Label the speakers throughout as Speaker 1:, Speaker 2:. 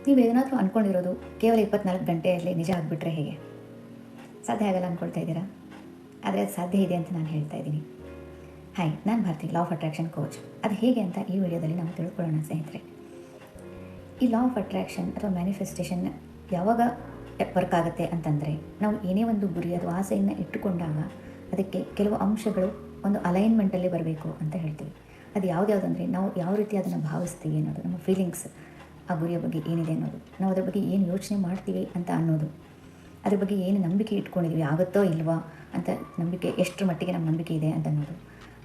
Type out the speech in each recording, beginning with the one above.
Speaker 1: ನೀವೇನಾದರೂ ಅಂದ್ಕೊಂಡಿರೋದು ಕೇವಲ 24 ಗಂಟೆಯಲ್ಲಿ ನಿಜ ಆಗಿಬಿಟ್ರೆ ಹೇಗೆ? ಸಾಧ್ಯ ಆಗಲ್ಲ ಅಂದ್ಕೊಳ್ತಾ ಇದ್ದೀರಾ? ಆದರೆ ಅದು ಸಾಧ್ಯ ಇದೆ ಅಂತ ನಾನು ಹೇಳ್ತಾ ಇದ್ದೀನಿ. ಹಾಯ್, ನಾನು Bharati, law of attraction coach. ಅದು ಹೇಗೆ ಅಂತ ಈ ವಿಡಿಯೋದಲ್ಲಿ ನಾವು ತಿಳ್ಕೊಳ್ಳೋಣ ಸ್ನೇಹಿತರೆ. ಈ ಲಾ ಆಫ್ ಅಟ್ರಾಕ್ಷನ್ ಅಥವಾ ಮ್ಯಾನಿಫೆಸ್ಟೇಷನ್ ಯಾವಾಗ ವರ್ಕ್ ಆಗುತ್ತೆ ಅಂತಂದರೆ, ನಾವು ಏನೇ ಒಂದು ಗುರಿ ಅಥವಾ ಆಸೆಯನ್ನು ಇಟ್ಟುಕೊಂಡಾಗ ಅದಕ್ಕೆ ಕೆಲವು ಅಂಶಗಳು ಒಂದು ಅಲೈನ್ಮೆಂಟಲ್ಲಿ ಬರಬೇಕು ಅಂತ ಹೇಳ್ತೀವಿ. ಅದು ಯಾವುದ್ಯಾವುದಂದರೆ, ನಾವು ಯಾವ ರೀತಿ ಅದನ್ನು ಭಾವಿಸ್ತೀವಿ ಅನ್ನೋದು, ನಮ್ಮ ಫೀಲಿಂಗ್ಸ್ ಆ ಗುರಿಯ ಬಗ್ಗೆ ಏನಿದೆ ಅನ್ನೋದು, ನಾವು ಅದ್ರ ಬಗ್ಗೆ ಏನು ಯೋಚನೆ ಮಾಡ್ತೀವಿ ಅಂತ ಅನ್ನೋದು, ಅದ್ರ ಬಗ್ಗೆ ಏನು ನಂಬಿಕೆ ಇಟ್ಕೊಂಡಿದ್ದೀವಿ, ಆಗುತ್ತೋ ಇಲ್ವಾ ಅಂತ ನಂಬಿಕೆ, ಎಷ್ಟರ ಮಟ್ಟಿಗೆ ನಮ್ಮ ನಂಬಿಕೆ ಇದೆ ಅಂತ ಅನ್ನೋದು,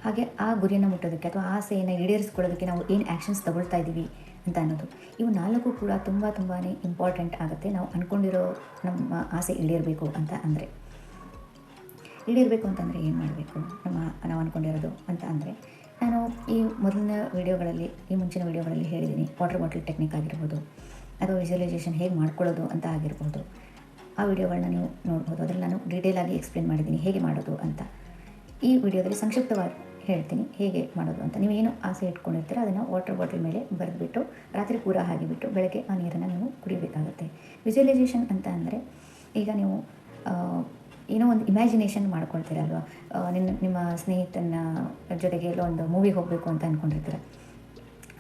Speaker 1: ಹಾಗೆ ಆ ಗುರಿಯನ್ನು ಮುಟ್ಟೋದಕ್ಕೆ ಅಥವಾ ಆಸೆಯನ್ನು ಈಡೇರಿಸ್ಕೊಳ್ಳೋದಕ್ಕೆ ನಾವು ಏನು ಆ್ಯಕ್ಷನ್ಸ್ ತಗೊಳ್ತಾ ಇದ್ದೀವಿ ಅಂತ ಅನ್ನೋದು, ಇವು ನಾಲ್ಕು ಕೂಡ ತುಂಬಾ ಇಂಪಾರ್ಟೆಂಟ್ ಆಗುತ್ತೆ. ನಾವು ಅಂದ್ಕೊಂಡಿರೋ ನಮ್ಮ ಆಸೆ ಈಡೇರಬೇಕು ಅಂತ ಅಂದರೆ, ಈಡೇರಬೇಕು ಅಂತಂದರೆ ಏನು ಮಾಡಬೇಕು, ನಾವು ಅಂದ್ಕೊಂಡಿರೋದು ಅಂತ ಅಂದರೆ, ನಾನು ಈ ಮುಂಚಿನ ವಿಡಿಯೋಗಳಲ್ಲಿ ಹೇಳಿದ್ದೀನಿ. ವಾಟರ್ ಬಾಟಲ್ ಟೆಕ್ನಿಕ್ ಆಗಿರ್ಬೋದು, ಅಥವಾ ವಿಜುವಲೈಸೇಷನ್ ಹೇಗೆ ಮಾಡ್ಕೊಳ್ಳೋದು ಅಂತ ಆಗಿರ್ಬೋದು, ಆ ವಿಡಿಯೋಗಳನ್ನ ನೀವು ನೋಡ್ಬೋದು. ಅದರಲ್ಲಿ ನಾನು ಡೀಟೇಲಾಗಿ ಎಕ್ಸ್ಪ್ಲೇನ್ ಮಾಡಿದ್ದೀನಿ ಹೇಗೆ ಮಾಡೋದು ಅಂತ. ಈ ವಿಡಿಯೋದಲ್ಲಿ ಸಂಕ್ಷಿಪ್ತವಾಗಿ ಹೇಳ್ತೀನಿ ಹೇಗೆ ಮಾಡೋದು ಅಂತ. ನೀವೇನು ಆಸೆ ಇಟ್ಕೊಂಡಿರ್ತೀರ ಅದನ್ನು ವಾಟರ್ ಬಾಟಲ್ ಮೇಲೆ ಬರೆದುಬಿಟ್ಟು ರಾತ್ರಿ ಪೂರ ಹಾಕಿಬಿಟ್ಟು ಬೆಳಗ್ಗೆ ಆ ನೀರನ್ನು ನೀವು ಕುಡಿಬೇಕಾಗುತ್ತೆ. ವಿಜುವಲೈಸೇಷನ್ ಅಂತ ಅಂದರೆ, ಈಗ ನೀವು ಏನೋ ಒಂದು ಇಮ್ಯಾಜಿನೇಷನ್ ಮಾಡ್ಕೊಳ್ತೀರಲ್ವ, ನಿಮ್ಮ ಸ್ನೇಹಿತನ ಜೊತೆಗೆ ಎಲ್ಲೋ ಒಂದು ಮೂವಿಗೆ ಹೋಗಬೇಕು ಅಂತ ಅಂದ್ಕೊಂಡಿರ್ತೀರ.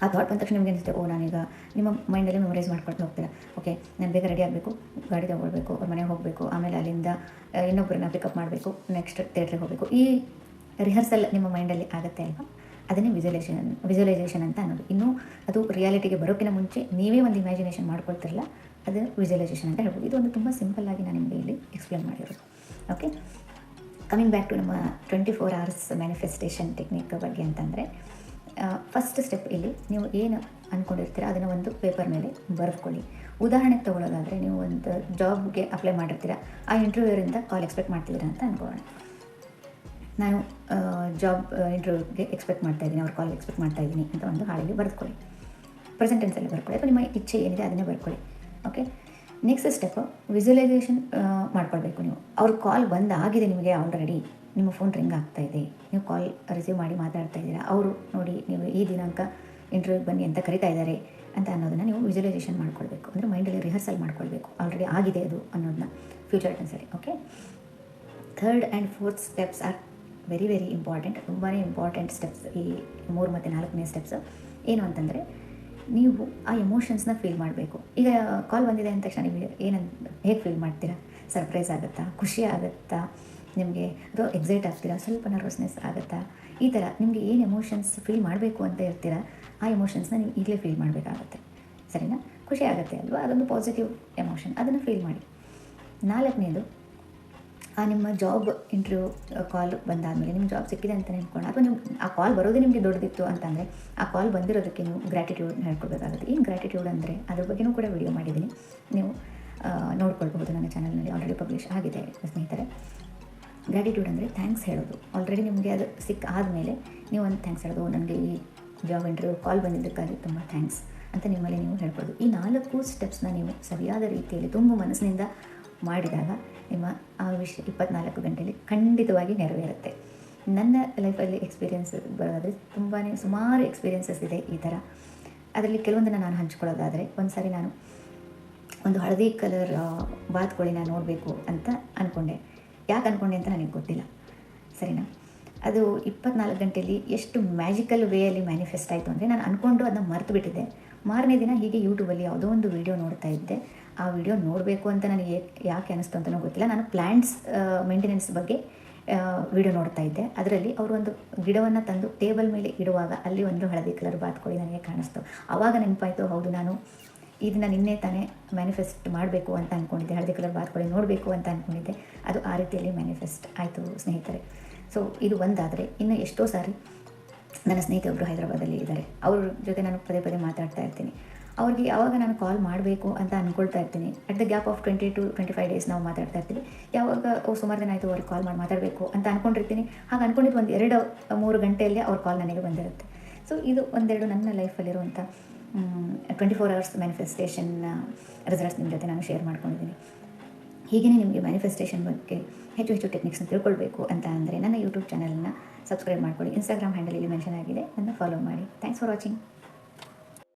Speaker 1: ಆ ಥಾಟ್ ಬಂದ ತಕ್ಷಣ ನಿಮಗೆ ಅನಿಸುತ್ತೆ, ನಾನೀಗ ನಿಮ್ಮ ಮೈಂಡಲ್ಲಿ ಮೆಮೊರೈಸ್ ಮಾಡ್ಕೊಂಡು ಹೋಗ್ತೀರಾ. ಓಕೆ, ನಾನು ಬೇಗ ರೆಡಿ ಆಗಬೇಕು, ಗಾಡಿ ತೊಗೊಳ್ಬೇಕು, ಅವ್ರ ಮನೆಗೆ ಹೋಗಬೇಕು, ಆಮೇಲೆ ಅಲ್ಲಿಂದ ಇನ್ನೊಬ್ಬರನ್ನ ಪಿಕಪ್ ಮಾಡಬೇಕು, ನೆಕ್ಸ್ಟ್ ಥಿಯೇಟ್ರಿಗೆ ಹೋಗಬೇಕು. ಈ ರಿಹರ್ಸಲ್ ನಿಮ್ಮ ಮೈಂಡಲ್ಲಿ ಆಗುತ್ತೆ ಅಲ್ವಾ, ಅದನ್ನೇ ವಿಜುವಲೈಸೇಷನ್ ಅಂತ ಅನ್ನೋದು. ಇನ್ನೂ ಅದು ರಿಯಾಲಿಟಿಗೆ ಬರೋಕ್ಕಿಂತ ಮುಂಚೆ ನೀವೇ ಒಂದು ಇಮ್ಯಾಜಿನೇಷನ್ ಮಾಡ್ಕೊಳ್ತಿರಲ್ಲ, ಅದು ವಿಜುವಲೈಸೇಷನ್ ಅಂತ ಹೇಳ್ಬೋದು. ಇದು ಒಂದು ತುಂಬ ಸಿಂಪಲ್ಲಾಗಿ ನಾನು ನಿಮಗೆ ಇಲ್ಲಿ ಎಕ್ಸ್ಪ್ಲೇನ್ ಮಾಡಿರೋದು. ಓಕೆ, ಕಮಿಂಗ್ ಬ್ಯಾಕ್ ಟು ನಮ್ಮ 24 hours ಮ್ಯಾನಿಫೆಸ್ಟೇಷನ್ ಟೆಕ್ನಿಕ್ ಬಗ್ಗೆ ಅಂತಂದರೆ, ಫಸ್ಟ್ ಸ್ಟೆಪ್ ಇಲ್ಲಿ ನೀವು ಏನು ಅಂದ್ಕೊಂಡಿರ್ತೀರ ಅದನ್ನು ಒಂದು ಪೇಪರ್ ಮೇಲೆ ಬರೆದುಕೊಳ್ಳಿ. ಉದಾಹರಣೆಗೆ ತೊಗೊಳ್ಳೋದಾದರೆ, ನೀವು ಒಂದು ಜಾಬ್ಗೆ ಅಪ್ಲೈ ಮಾಡಿರ್ತೀರ, ಆ ಇಂಟರ್ವ್ಯೂರಿಂದ ಕಾಲ್ ಎಕ್ಸ್ಪೆಕ್ಟ್ ಮಾಡ್ತಿದ್ದೀರಾ ಅಂತ ಅಂದ್ಕೊಳ್ಳೋಣ. ನಾನು ಜಾಬ್ ಇಂಟರ್ವ್ಯೂಗೆ ಎಕ್ಸ್ಪೆಕ್ಟ್ ಮಾಡ್ತಾಯಿದ್ದೀನಿ, ಅವ್ರ ಕಾಲ್ ಎಕ್ಸ್ಪೆಕ್ಟ್ ಮಾಡ್ತಾಯಿದ್ದೀನಿ ಅಂತ ಒಂದು ಹಾಳಲ್ಲಿ ಬರೆದುಕೊಳ್ಳಿ. ಪ್ರೆಸೆಂಟ್ ಟೆನ್ಸಲ್ಲಿ ಬರ್ಕೊಳ್ಳಿ, ಅಥವಾ ನಿಮ್ಮ ಇಚ್ಛೆ ಏನಿದೆ ಅದನ್ನೇ ಬರ್ಕೊಳ್ಳಿ. ಓಕೆ, ನೆಕ್ಸ್ಟ್ ಸ್ಟೆಪ್ಪು ವಿಜುವಲೈಸೇಷನ್ ಮಾಡ್ಕೊಳ್ಬೇಕು. ನೀವು ಅವ್ರ ಕಾಲ್ ಬಂದಾಗಿದೆ, ನಿಮಗೆ ಆಲ್ರೆಡಿ ನಿಮ್ಮ ಫೋನ್ ರಿಂಗ್ ಆಗ್ತಾಯಿದೆ, ನೀವು ಕಾಲ್ ರಿಸೀವ್ ಮಾಡಿ ಮಾತಾಡ್ತಾ ಇದ್ದೀರಾ, ಅವರು ನೋಡಿ ನೀವು ಈ ದಿನಾಂಕ ಇಂಟರ್ವ್ಯೂಗೆ ಬನ್ನಿ ಅಂತ ಕರಿತಾ ಇದ್ದಾರೆ ಅಂತ ಅನ್ನೋದನ್ನು ನೀವು ವಿಜುವಲೈಸೇಷನ್ ಮಾಡ್ಕೊಳ್ಬೇಕು. ಅಂದರೆ ಮೈಂಡಲ್ಲಿ ರಿಹರ್ಸಲ್ ಮಾಡ್ಕೊಳ್ಬೇಕು, ಆಲ್ರೆಡಿ ಆಗಿದೆ ಅದು ಅನ್ನೋದನ್ನ ಫ್ಯೂಚರ್ ಟೆನ್ಸಲ್ಲಿ. Okay, 3rd and 4th steps are very important. ತುಂಬಾ ಇಂಪಾರ್ಟೆಂಟ್ ಸ್ಟೆಪ್ಸ್ ಈ 3 ಮತ್ತು 4ನೇ ಸ್ಟೆಪ್ಸ್. ಏನು ಅಂತಂದರೆ, ನೀವು ಆ ಎಮೋಷನ್ಸ್ನ ಫೀಲ್ ಮಾಡಬೇಕು. ಈಗ ಕಾಲ್ ಬಂದಿದೆ ಅಂದ ತಕ್ಷಣ ನೀವು ಹೇಗೆ ಫೀಲ್ ಮಾಡ್ತೀರಾ? ಸರ್ಪ್ರೈಸ್ ಆಗುತ್ತಾ, ಖುಷಿ ಆಗುತ್ತಾ ನಿಮಗೆ, ಅಥವಾ ಎಕ್ಸೈಟ್ ಆಗ್ತೀರಾ, ಸ್ವಲ್ಪ ನರ್ವಸ್ನೆಸ್ ಆಗುತ್ತಾ? ಈ ಥರ ನಿಮಗೆ ಏನು ಎಮೋಷನ್ಸ್ ಫೀಲ್ ಮಾಡಬೇಕು ಅಂತ ಇರ್ತೀರಾ, ಆ ಎಮೋಷನ್ಸ್ನ ನೀವು ಈಗಲೇ ಫೀಲ್ ಮಾಡಬೇಕಾಗತ್ತೆ. ಸರಿನಾ? ಖುಷಿ ಆಗುತ್ತೆ ಅಲ್ವಾ, ಅದೊಂದು ಪಾಸಿಟಿವ್ ಎಮೋಷನ್, ಅದನ್ನು ಫೀಲ್ ಮಾಡಿ. 4ನೇದು, ನಿಮ್ಮ ಜಾಬ್ ಇಂಟರ್ವ್ಯೂ ಕಾಲ್ ಬಂದಾದಮೇಲೆ ನಿಮ್ಮ ಜಾಬ್ ಸಿಕ್ಕಿದೆ ಅಂತ ನೆನ್ಕೊಂಡು, ಅಥವಾ ನೀವು ಆ ಕಾಲ್ ಬರೋದೇ ನಿಮಗೆ ದೊಡ್ಡದಿತ್ತು ಅಂತಂದರೆ, ಆ ಕಾಲ್ ಬಂದಿರೋದಕ್ಕೆ ನೀವು ಗ್ರ್ಯಾಟಿಟ್ಯೂಡ್ ಹೇಳ್ಕೊಳ್ಬೇಕಾಗುತ್ತೆ. ಏನು ಗ್ರ್ಯಾಟಿಟ್ಯೂಡ್ ಅಂದರೆ, ಅದ್ರ ಬಗ್ಗೆನೂ ಕೂಡ ವಿಡಿಯೋ ಮಾಡಿದ್ದೀನಿ, ನೀವು ನೋಡ್ಕೊಳ್ಬಹುದು. ನನ್ನ ಚಾನಲ್ನಲ್ಲಿ ಆಲ್ರೆಡಿ ಪಬ್ಲಿಷ್ ಆಗಿದೆ ಸ್ನೇಹಿತರೆ. ಗ್ರ್ಯಾಟಿಟ್ಯೂಡ್ ಅಂದರೆ ಥ್ಯಾಂಕ್ಸ್ ಹೇಳೋದು. ಆಲ್ರೆಡಿ ನಿಮಗೆ ಅದು ಆದಮೇಲೆ ನೀವು ಒಂದು ಥ್ಯಾಂಕ್ಸ್ ಹೇಳೋದು, ನನಗೆ ಈ ಜಾಬ್ ಇಂಟರ್ವ್ಯೂ ಕಾಲ್ ಬಂದಿದ್ದಕ್ಕಾಗಿ ತುಂಬ ಥ್ಯಾಂಕ್ಸ್ ಅಂತ ನಿಮ್ಮಲ್ಲಿ ನೀವು ಹೇಳ್ಬೋದು. ಈ 4 ಸ್ಟೆಪ್ಸ್ನ ನೀವು ಸರಿಯಾದ ರೀತಿಯಲ್ಲಿ ತುಂಬ ಮನಸ್ಸಿನಿಂದ ಮಾಡಿದಾಗ ನಿಮ್ಮ ಆ ವಿಷಯ 24 ಗಂಟೆಯಲ್ಲಿ ಖಂಡಿತವಾಗಿ ನೆರವೇರುತ್ತೆ. ನನ್ನ ಲೈಫಲ್ಲಿ ಎಕ್ಸ್ಪೀರಿಯೆನ್ಸ್ ಬರೋದಾದರೆ ಸುಮಾರು ಎಕ್ಸ್ಪೀರಿಯೆನ್ಸಸ್ ಇದೆ ಈ ಥರ. ಅದರಲ್ಲಿ ಕೆಲವೊಂದನ್ನು ನಾನು ಹಂಚ್ಕೊಳ್ಳೋದಾದರೆ, ಒಂದು ಸಾರಿ ನಾನು ಒಂದು ಹಳದಿ ಕಲರ್ ಬಾತುಕೋಳಿನ ನೋಡಬೇಕು ಅಂತ ಅಂದ್ಕೊಂಡೆ. ಯಾಕೆ ಅಂದ್ಕೊಂಡೆ ಅಂತ ನನಗೆ ಗೊತ್ತಿಲ್ಲ, ಸರಿನಾ? ಅದು 24 ಗಂಟೆಯಲ್ಲಿ ಎಷ್ಟು ಮ್ಯಾಜಿಕಲ್ ವೇಯಲ್ಲಿ ಮ್ಯಾನಿಫೆಸ್ಟ್ ಆಯಿತು ಅಂದರೆ, ನಾನು ಅಂದ್ಕೊಂಡು ಅದನ್ನ ಮರೆತು ಬಿಟ್ಟಿದ್ದೆ. ಮಾರನೇ ದಿನ ಹೀಗೆ ಯೂಟ್ಯೂಬಲ್ಲಿ ಯಾವುದೋ ಒಂದು ವಿಡಿಯೋ ನೋಡ್ತಾ ಇದ್ದೆ. ಆ ವಿಡಿಯೋ ನೋಡಬೇಕು ಅಂತ ನನಗೆ ಯಾಕೆ ಅನ್ನಿಸ್ತು ಅಂತಲೂ ಗೊತ್ತಿಲ್ಲ. ನಾನು ಪ್ಲ್ಯಾಂಟ್ಸ್ ಮೇಂಟೆನೆನ್ಸ್ ಬಗ್ಗೆ ವಿಡಿಯೋ ನೋಡ್ತಾ ಇದ್ದೆ. ಅದರಲ್ಲಿ ಅವರು ಒಂದು ಗಿಡವನ್ನು ತಂದು ಟೇಬಲ್ ಮೇಲೆ ಇಡುವಾಗ ಅಲ್ಲಿ ಒಂದು ಹಳದಿ ಕಲರ್ ಬಾತುಕೋಳಿ ನನಗೆ ಕಾಣಿಸ್ತು. ಆವಾಗ ನೆನಪಾಯಿತು, ಹೌದು, ನಾನು ಇದನ್ನು ನಿನ್ನೆ ತಾನೇ ಮ್ಯಾನಿಫೆಸ್ಟ್ ಮಾಡಬೇಕು ಅಂತ ಅಂದ್ಕೊಂಡಿದ್ದೆ, ಹಳದಿ ಕಲರ್ ಬಾತುಕೋಳಿ ನೋಡಬೇಕು ಅಂತ ಅಂದ್ಕೊಂಡಿದ್ದೆ. ಅದು ಆ ರೀತಿಯಲ್ಲಿ ಮ್ಯಾನಿಫೆಸ್ಟ್ ಆಯಿತು ಸ್ನೇಹಿತರೆ. ಸೊ ಇದು ಒಂದಾದರೆ, ಇನ್ನು ಎಷ್ಟೋ ಸಾರಿ ನನ್ನ ಸ್ನೇಹಿತರೊಬ್ಬರು ಹೈದರಾಬಾದಲ್ಲಿ ಇದ್ದಾರೆ, ಅವ್ರ ಜೊತೆ ನಾನು ಪದೇ ಮಾತಾಡ್ತಾ ಇರ್ತೀನಿ. ಅವ್ರಿಗೆ ಯಾವಾಗ ನಾನು ಕಾಲ್ ಮಾಡಬೇಕು ಅಂತ ಅಂದ್ಕೊಳ್ತಾ ಇರ್ತೀನಿ, at the gap of 20 to 25 days ನಾವು ಮಾತಾಡ್ತಾ ಇರ್ತೀವಿ. ಯಾವಾಗ ಸುಮಾರು ದಿನ ಆಯಿತು ಅವ್ರಿಗೆ ಕಾಲ್ ಮಾಡಿ ಮಾತಾಡಬೇಕು ಅಂತ ಅಂದ್ಕೊಂಡಿರ್ತೀನಿ. ಹಾಗೆ ಅಂದ್ಕೊಂಡಿದ್ದು ಒಂದು 2-3 ಗಂಟೆಯಲ್ಲಿ ಅವ್ರ ಕಾಲ್ ನನಗೆ ಬಂದಿರುತ್ತೆ. ಸೊ ಇದು ಒಂದೆರಡು ನನ್ನ ಲೈಫಲ್ಲಿರುವಂಥ 24 hours ಮ್ಯಾನಿಫೆಸ್ಟೇಷನ್ ರಿಸಲ್ಟ್ಸ್ ನಿಮ್ಮ ಜೊತೆ ನಾನು ಶೇರ್ ಮಾಡ್ಕೊಂಡಿದ್ದೀನಿ. ಹೀಗೆ ನಿಮಗೆ ಮ್ಯಾನಿಫೆಸ್ಟೇಷನ್ ಬಗ್ಗೆ ಹೆಚ್ಚು ಟೆಕ್ನಿಕ್ಸ್ನ ತಿಳ್ಕೊಳ್ಬೇಕು ಅಂತ ಅಂದರೆ ನನ್ನ ಯೂಟ್ಯೂಬ್ ಚಾನಲ್ನ ಸಬ್ಸ್ಕ್ರೈಬ್ ಮಾಡ್ಕೊಳ್ಳಿ. ಇನ್ಸ್ಟಾಗ್ರಾಮ್ ಹ್ಯಾಂಡಲ್ ಇಲ್ಲಿ ಮೆನ್ಷನ್ ಆಗಿದೆ, ನನ್ನ ಫಾಲೋ ಮಾಡಿ. Thanks for watching.